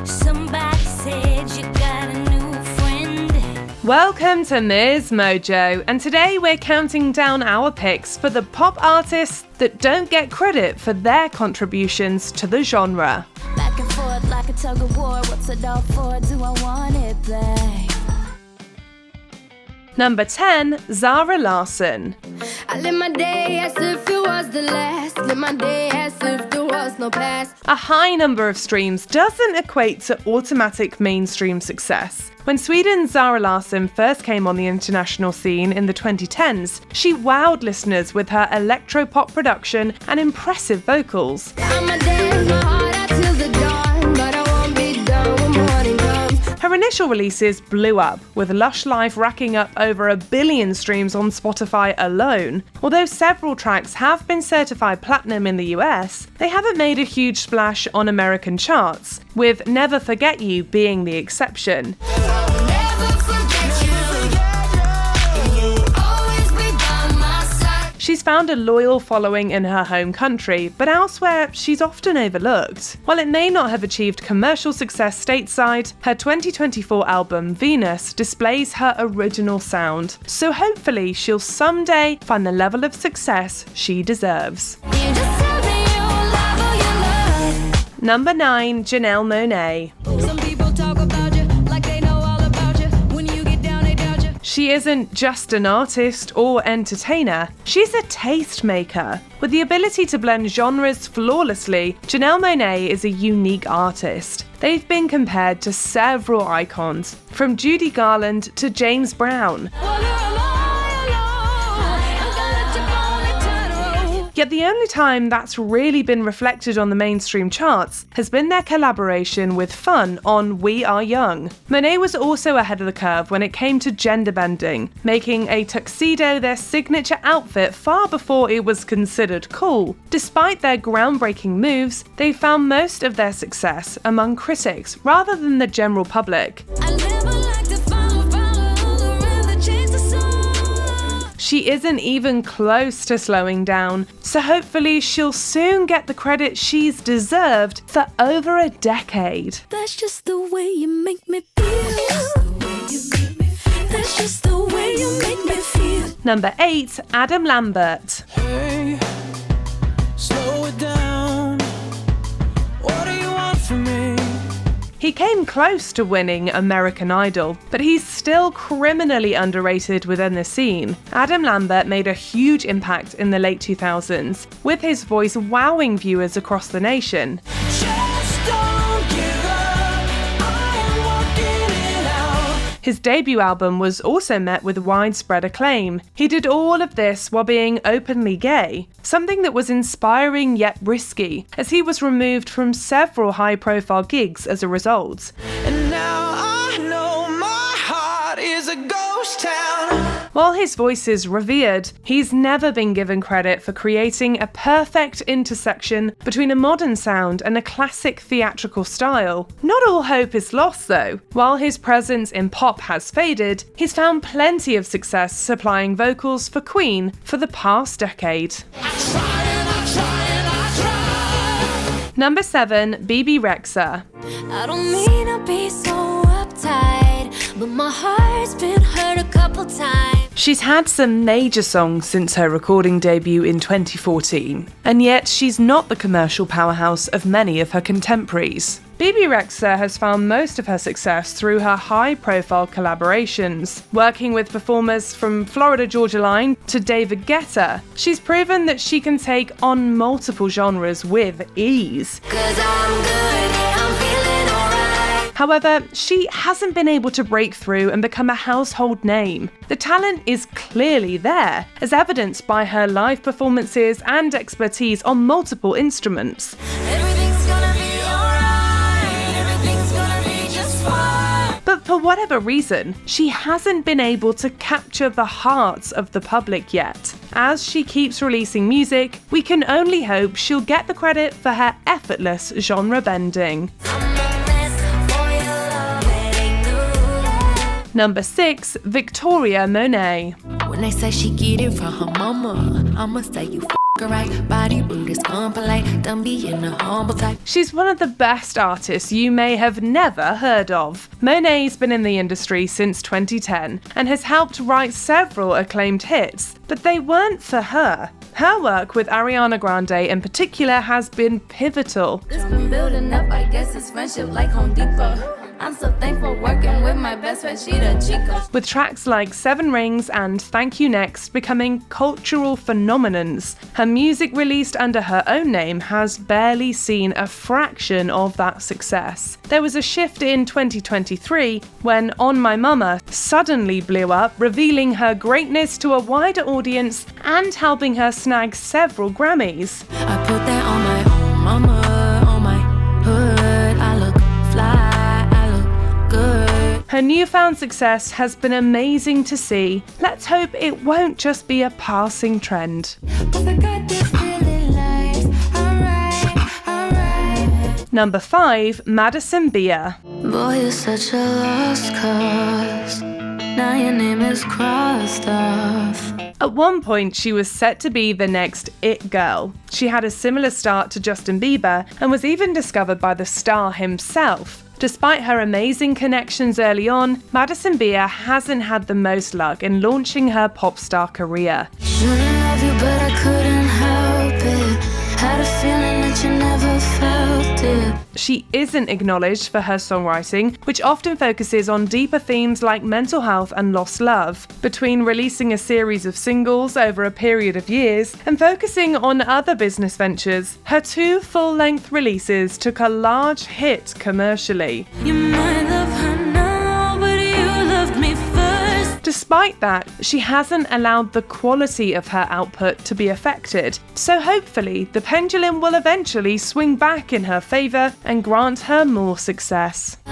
Somebody said you got a new friend. Welcome to Ms. Mojo, and today we're counting down our picks for the pop artists that don't get credit for their contributions to the genre. Back and forth like a tug of war. What's it all for? Do I want it back? Number 10, Zara Larsson. I live my day as if it was the last. Live my day as if there was no past. A high number of streams doesn't equate to automatic mainstream success. When Sweden's Zara Larsson first came on the international scene in the 2010s, she wowed listeners with her electropop production and impressive vocals. I'ma dance my heart out till the dawn, but I won't be done when morning comes. Her initial releases blew up, with Lush Life racking up over 1 billion streams on Spotify alone. Although several tracks have been certified platinum in the US, they haven't made a huge splash on American charts, with Never Forget You being the exception. She's found a loyal following in her home country, but elsewhere she's often overlooked. While it may not have achieved commercial success stateside, her 2024 album Venus displays her original sound, so hopefully she'll someday find the level of success she deserves. Number 9, Janelle Monáe. Some people talk about you like they know all about you. When you get down, they doubt you. She isn't just an artist or entertainer, she's a tastemaker. With the ability to blend genres flawlessly, Janelle Monáe is a unique artist. They've been compared to several icons, from Judy Garland to James Brown. Yet the only time that's really been reflected on the mainstream charts has been their collaboration with Fun on We Are Young. Monáe was also ahead of the curve when it came to gender bending, making a tuxedo their signature outfit far before it was considered cool. Despite their groundbreaking moves, they found most of their success among critics rather than the general public. She isn't even close to slowing down, so hopefully she'll soon get the credit she's deserved for over a decade. That's just the way you make me feel. That's just the way you make me feel. Number 8, Adam Lambert. Hey, slow it down. What do you want from me? He came close to winning American Idol, but he's still criminally underrated within the scene. Adam Lambert made a huge impact in the late 2000s, with his voice wowing viewers across the nation. Just don't give up. I am walking it out. His debut album was also met with widespread acclaim. He did all of this while being openly gay, something that was inspiring yet risky, as he was removed from several high-profile gigs as a result. And now I know my heart is a ghost town. While his voice is revered, he's never been given credit for creating a perfect intersection between a modern sound and a classic theatrical style. Not all hope is lost though. While his presence in pop has faded, he's found plenty of success supplying vocals for Queen for the past decade. Number 7, Bebe Rexha. I don't mean to be so uptight, but my heart's been hurt a couple times. She's had some major songs since her recording debut in 2014, and yet she's not the commercial powerhouse of many of her contemporaries. Bebe Rexha has found most of her success through her high-profile collaborations. Working with performers from Florida Georgia Line to David Guetta, she's proven that she can take on multiple genres with ease. 'Cause I'm good, yeah, I'm feeling alright. However, she hasn't been able to break through and become a household name. The talent is clearly there, as evidenced by her live performances and expertise on multiple instruments. Everything's gonna be alright. Everything's gonna be just fine. But for whatever reason, she hasn't been able to capture the hearts of the public yet. As she keeps releasing music, we can only hope she'll get the credit for her effortless genre bending. Number 6, Victoria Monet. When they say she get it from her mama, I'ma say you walking right, body rude is unpolite, done being a humble type. She's one of the best artists you may have never heard of. Monet's been in the industry since 2010 and has helped write several acclaimed hits, but they weren't for her. Her work with Ariana Grande in particular has been pivotal. It's been building up, I guess it's friendship like Home Depot. I'm so thankful working with my best friend, she the Chico. With tracks like Seven Rings and Thank You Next becoming cultural phenomenons, her music released under her own name has barely seen a fraction of that success. There was a shift in 2023 when On My Mama suddenly blew up, revealing her greatness to a wider audience and helping her snag several Grammys. I put that on my own mama, on my hood. I look fly, I look good. Her newfound success has been amazing to see. Let's hope it won't just be a passing trend. 'Cause I got this feeling like, alright. Number 5, Madison Beer. Boy, you're such a lost cause. Now your name is crossed off. At one point, she was set to be the next It Girl. She had a similar start to Justin Bieber and was even discovered by the star himself. Despite her amazing connections early on, Madison Beer hasn't had the most luck in launching her pop star career. Shouldn't love you, but I couldn't help it. Had a feeling that you never felt it. She isn't acknowledged for her songwriting, which often focuses on deeper themes like mental health and lost love. Between releasing a series of singles over a period of years and focusing on other business ventures, her 2 full-length releases took a large hit commercially. You might love her now, but you loved me first. Despite that, she hasn't allowed the quality of her output to be affected, so hopefully the pendulum will eventually swing back in her favour and grant her more success. I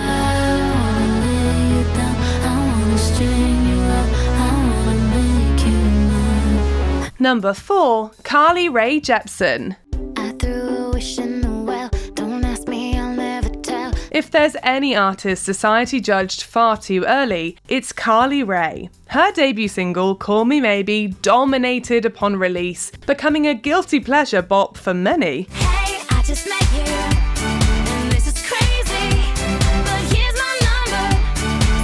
wanna lay you down, I wanna string you up, I wanna make you mine. Number 4, Carly Rae Jepsen. I threw a wish in the well, don't ask me, I'll never tell. If there's any artist society judged far too early, it's Carly Rae. Her debut single, Call Me Maybe, dominated upon release, becoming a guilty pleasure bop for many. Hey, I just met you, and this is crazy, but here's my number,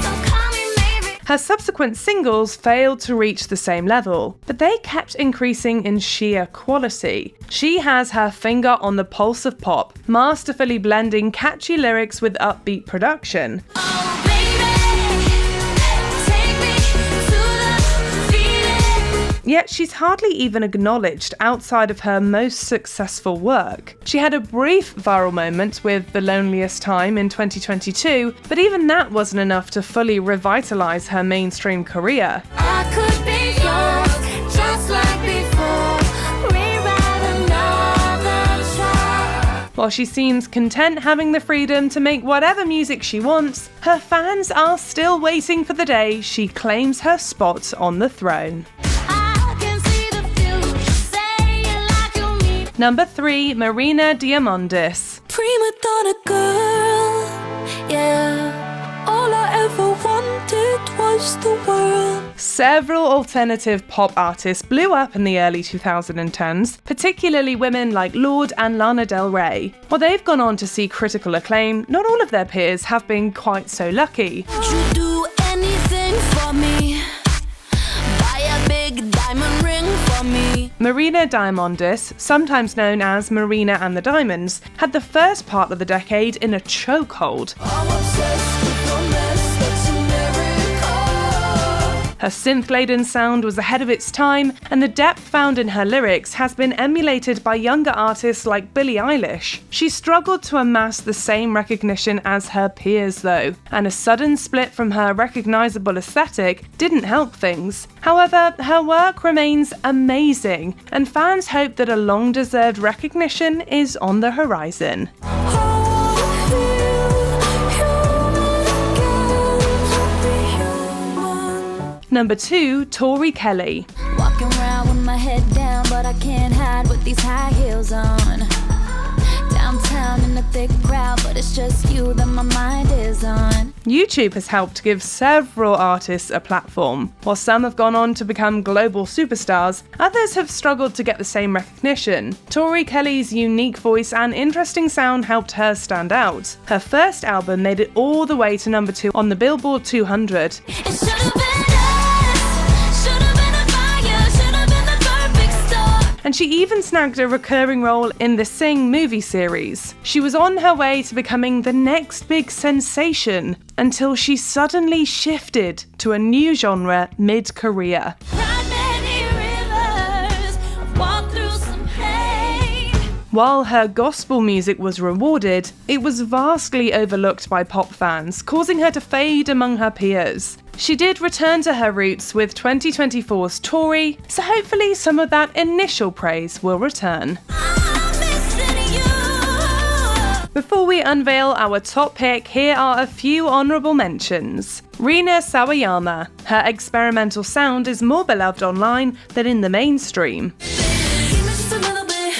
so call me maybe. Her subsequent singles failed to reach the same level, but they kept increasing in sheer quality. She has her finger on the pulse of pop, masterfully blending catchy lyrics with upbeat production. Oh, baby, take me to the feeling. Yet she's hardly even acknowledged outside of her most successful work. She had a brief viral moment with The Loneliest Time in 2022, but even that wasn't enough to fully revitalise her mainstream career. I could be yours, just like before. Rewrite another track. While she seems content having the freedom to make whatever music she wants, her fans are still waiting for the day she claims her spot on the throne. I can see the future, say it like you mean. Number 3, Marina Diamandis. Prima donna girl, yeah. All I ever wanted was the world. Several alternative pop artists blew up in the early 2010s, particularly women like Lorde and Lana Del Rey. While they've gone on to see critical acclaim, not all of their peers have been quite so lucky. Would you do anything for me? Buy a big diamond ring for me. Marina Diamandis, sometimes known as Marina and the Diamonds, had the first part of the decade in a chokehold. I'm obsessed with your mess, that's a miracle. Her synth-laden sound was ahead of its time, and the depth found in her lyrics has been emulated by younger artists like Billie Eilish. She struggled to amass the same recognition as her peers though, and a sudden split from her recognisable aesthetic didn't help things. However, her work remains amazing, and fans hope that a long-deserved recognition is on the horizon. Number 2, Tori Kelly. Walking around with my head down, but I can't hide with these high heels on. Downtown in in a thick crowd, but it's just you that my mind is on. YouTube has helped give several artists a platform. While some have gone on to become global superstars, others have struggled to get the same recognition. Tori Kelly's unique voice and interesting sound helped her stand out. Her first album made it all the way to number 2 on the Billboard 200. It should've been us, should've been a fire, should've been the perfect start. And she even snagged a recurring role in the Sing movie series. She was on her way to becoming the next big sensation until she suddenly shifted to a new genre mid-career. Cried many rivers, I've walked through some pain. While her gospel music was rewarded, it was vastly overlooked by pop fans, causing her to fade among her peers. She did return to her roots with 2024's Tori, so hopefully some of that initial praise will return. I'm missing you. Before we unveil our top pick, here are a few honourable mentions. Rina Sawayama. Her experimental sound is more beloved online than in the mainstream. Give me just a little bit,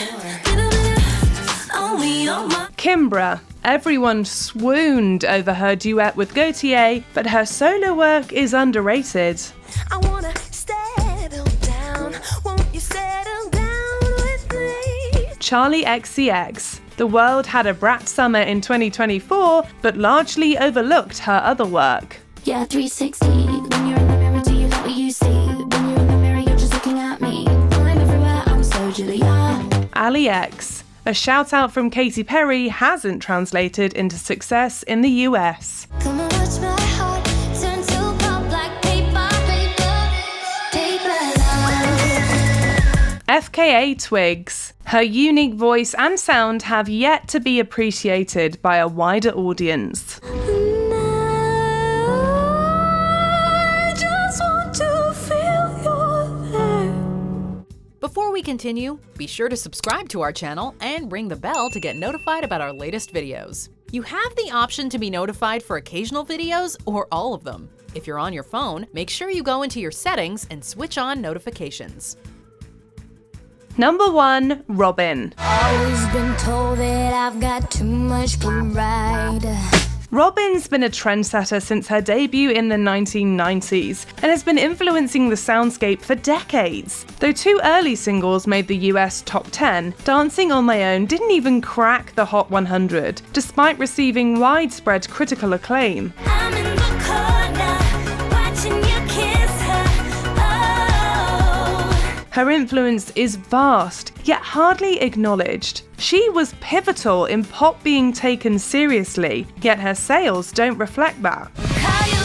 only on my. Kimbra. Everyone swooned over her duet with Gautier, but her solo work is underrated. I wanna settle down. Won't you settle down with me? Charlie XCX. The world had a brat summer in 2024, but largely overlooked her other work. Yeah, 360. When you're in the mirror, do you like what you see? When you're in the mirror, you're just looking at me. I'm everywhere, I'm so Julia. Ali X. A shout out from Katy Perry hasn't translated into success in the US. Come and watch my heart turn to pop like paper, love. FKA Twigs. Her unique voice and sound have yet to be appreciated by a wider audience. I just want to feel your there. Before we continue, be sure to subscribe to our channel and ring the bell to get notified about our latest videos. You have the option to be notified for occasional videos or all of them. If you're on your phone, make sure you go into your settings and switch on notifications. Number 1, Robyn. Always been told that I've got too much pride. Robyn's been a trendsetter since her debut in the 1990s and has been influencing the soundscape for decades. Though 2 early singles made the US top 10, Dancing on My Own didn't even crack the Hot 100, despite receiving widespread critical acclaim. I'm in the corner, watching you kiss her. Oh. Her influence is vast, yet hardly acknowledged. She was pivotal in pop being taken seriously, yet her sales don't reflect that. Call you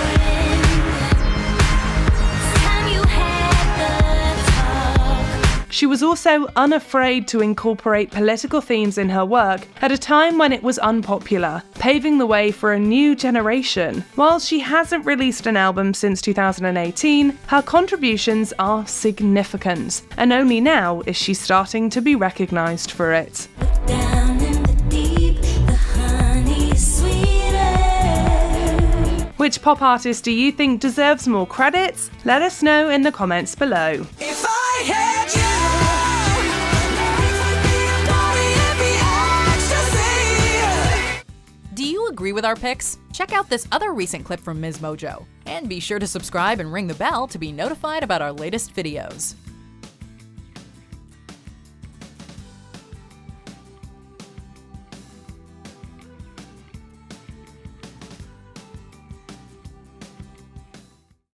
girlfriend. It's time you had the talk. She was also unafraid to incorporate political themes in her work at a time when it was unpopular, paving the way for a new generation. While she hasn't released an album since 2018, her contributions are significant, and only now is she starting to be recognised for it. Down in the deep, the honey's sweeter. Which pop artist do you think deserves more credits? Let us know in the comments below. If I had you, naughty if he asked to see. Do you agree with our picks? Check out this other recent clip from Ms. Mojo. And be sure to subscribe and ring the bell to be notified about our latest videos.